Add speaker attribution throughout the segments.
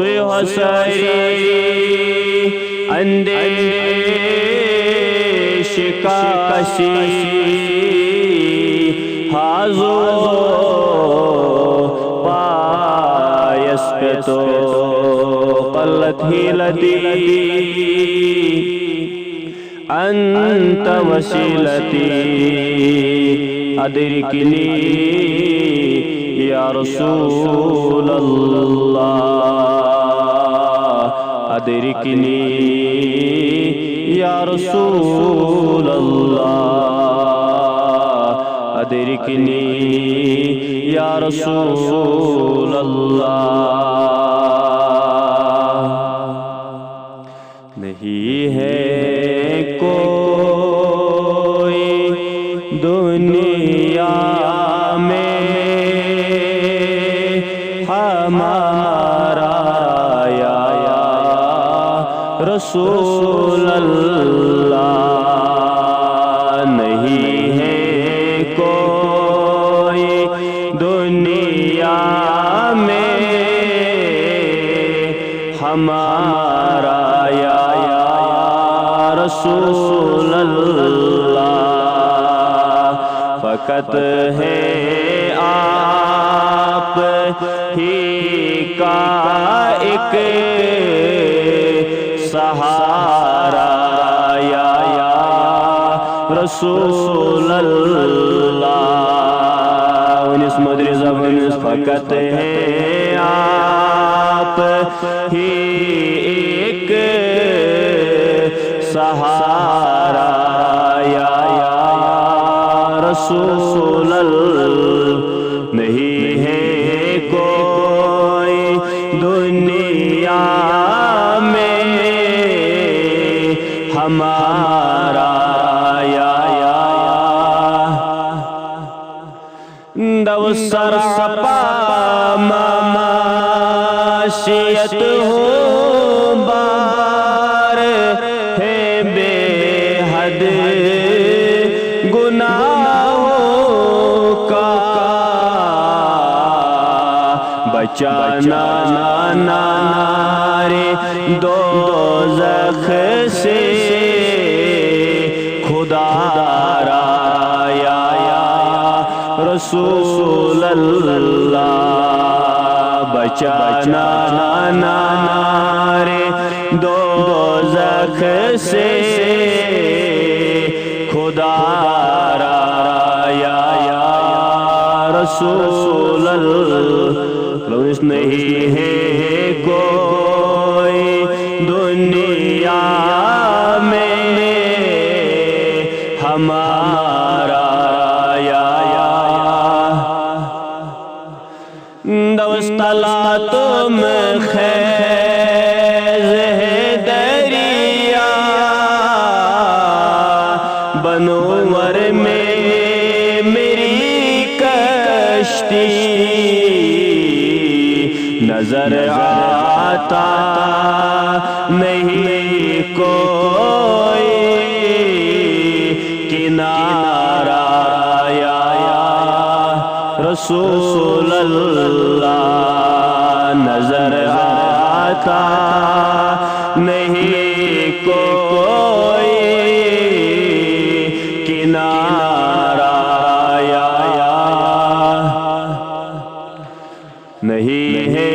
Speaker 1: سوی حسری اندیش کا کسی حاضو پایس پہ تو قلت حیلتی انت وسیلتی ادرکنی یا رسول اللہ ادرکنی یا رسول اللہ ادرکنی یا رسول اللہ نہیں ہے کوئی دنیا میں ہمارا یا رسول اللہ نہیں ہے کوئی دنیا میں ہمارا یا رسول اللہ فقط ہے آپ ہی کا ایک سہارا یا رسول اللہ انس مدری زبان فقط ہے آپ ہی ایک سہارا یا رسول اللہ نہیں ہے کوئی دنیا میں ہمارا یا دو سراپا معاشیت ہو بار ہے بے حد گناہوں کا بچانا نارے دوزخ سے خدا را یا رسول اللہ بچانا نارے دوزخ سے خدا را یا رسول اللہ نہیں ہے کوئی دنیا میں ہمارا یا دوستلا تم خیز ہے دریا بنور میں میری کشتی نظر آتا نہیں کوئی کنارہ یا رسول اللہ نظر آتا نہیں کوئی کنارہ یا نہیں ہے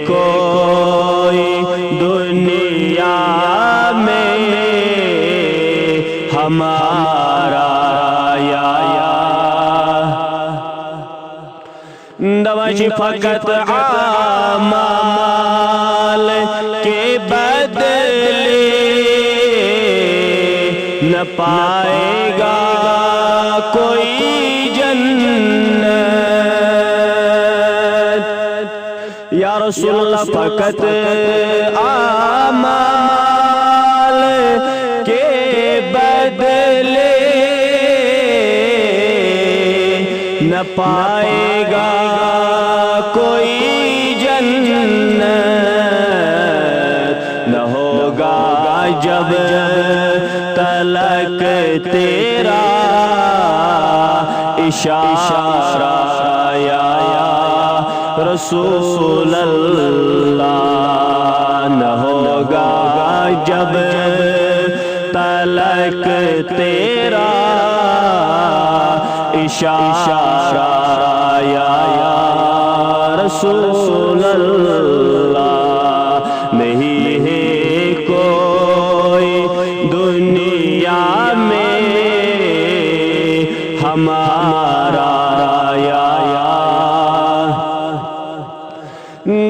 Speaker 1: کوئی دنیا میں ہمارا یا دواجی فقط اعمال کے بدلے نہ پائے گا کوئی جنت یا رسول اللہ فقط اعمال کے بدلے نہ پائے گا کوئی جنت نہ ہوگا جب تلک تیرا اشارہ یا رسول اللہ نہ ہوگا جب تلک تیرا اشارہ یا رسول اللہ نہیں ہے کوئی دنیا میں ہمارا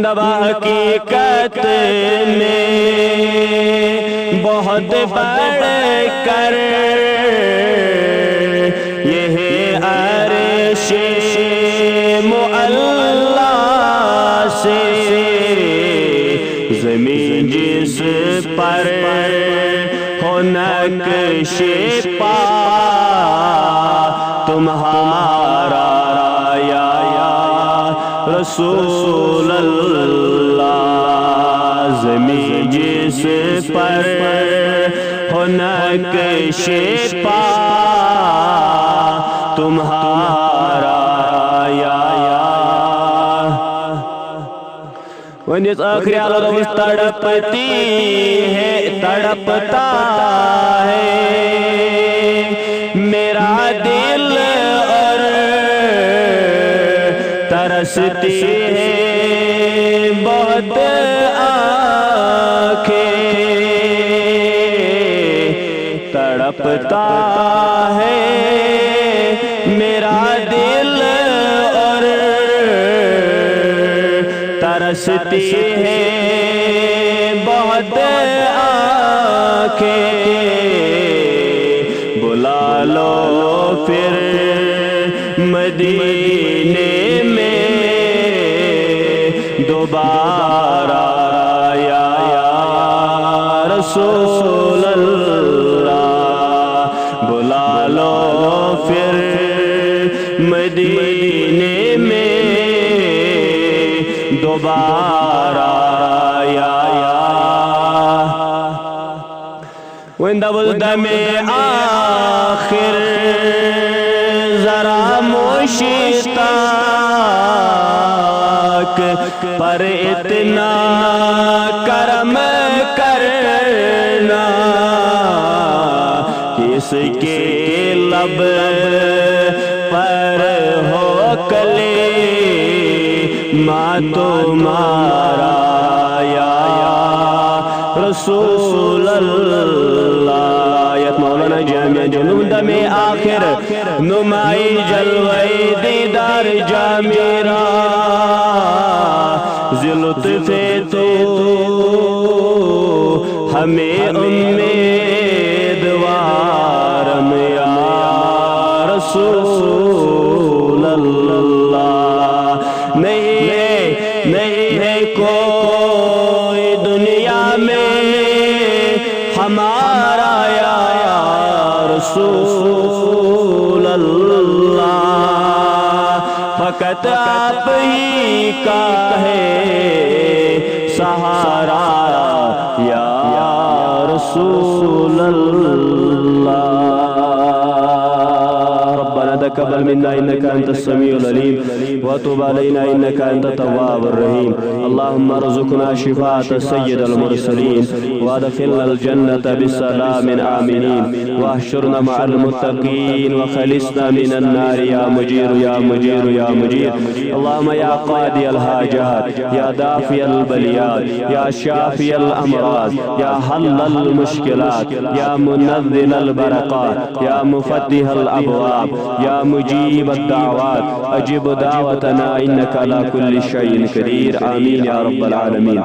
Speaker 1: دبا حقیقت میں بہت بڑھ کر یہ عرش معلا سے زمین جس پر ہو نقش پا تمہارا رسول اللہ زمین جس پر ہو نقش پا تمہارا ونیس آخری عالم تڑپتی ہے تڑپتا ہے میرا دل اور ترستی ہے بہت آنکھیں تڑپتا ہے میرا دل اور ترستی ہے بہت آنکھیں بلا لو پھر مدینے میں دوبارہ یا رسول اللہ بلا لو پھر مدینے میں دوبارہ یا وند بلدم آخر ذرا مشتاق پر اتنا کرم کرنا کس کے لب پر ہو کلمہ تمہارا یا رسول اللہ مولانا جامعہ جنود میں آخر نمائی جلوے دیدار جامیرا ذلطف تو ہمیں امیدوارم یا رسول اللہ نہیں ہے کوئی دنیا میں ہمارا یا رسول اللہ فقط آپ ہی کا ہے سہارا یا رسول اللہ تقبل منا إنك أنت السميع العليم وتب علينا إنك أنت التواب الرحيم اللهم ارزقنا شفاعة سيد المرسلين وادخلنا الجنة بالسلام آمنين واحشرنا مع المتقين وخلصنا من النار يا مجير يا مجير يا مجير اللهم يا قاضي الحاجات يا دافي البليات يا شافي الأمراض يا حل المشكلات يا منزل البركات يا مفتح الأبواب يا مجيب الدعوات أجب دعوتنا إنك على كل شيء قدير آمين يا رب العالمين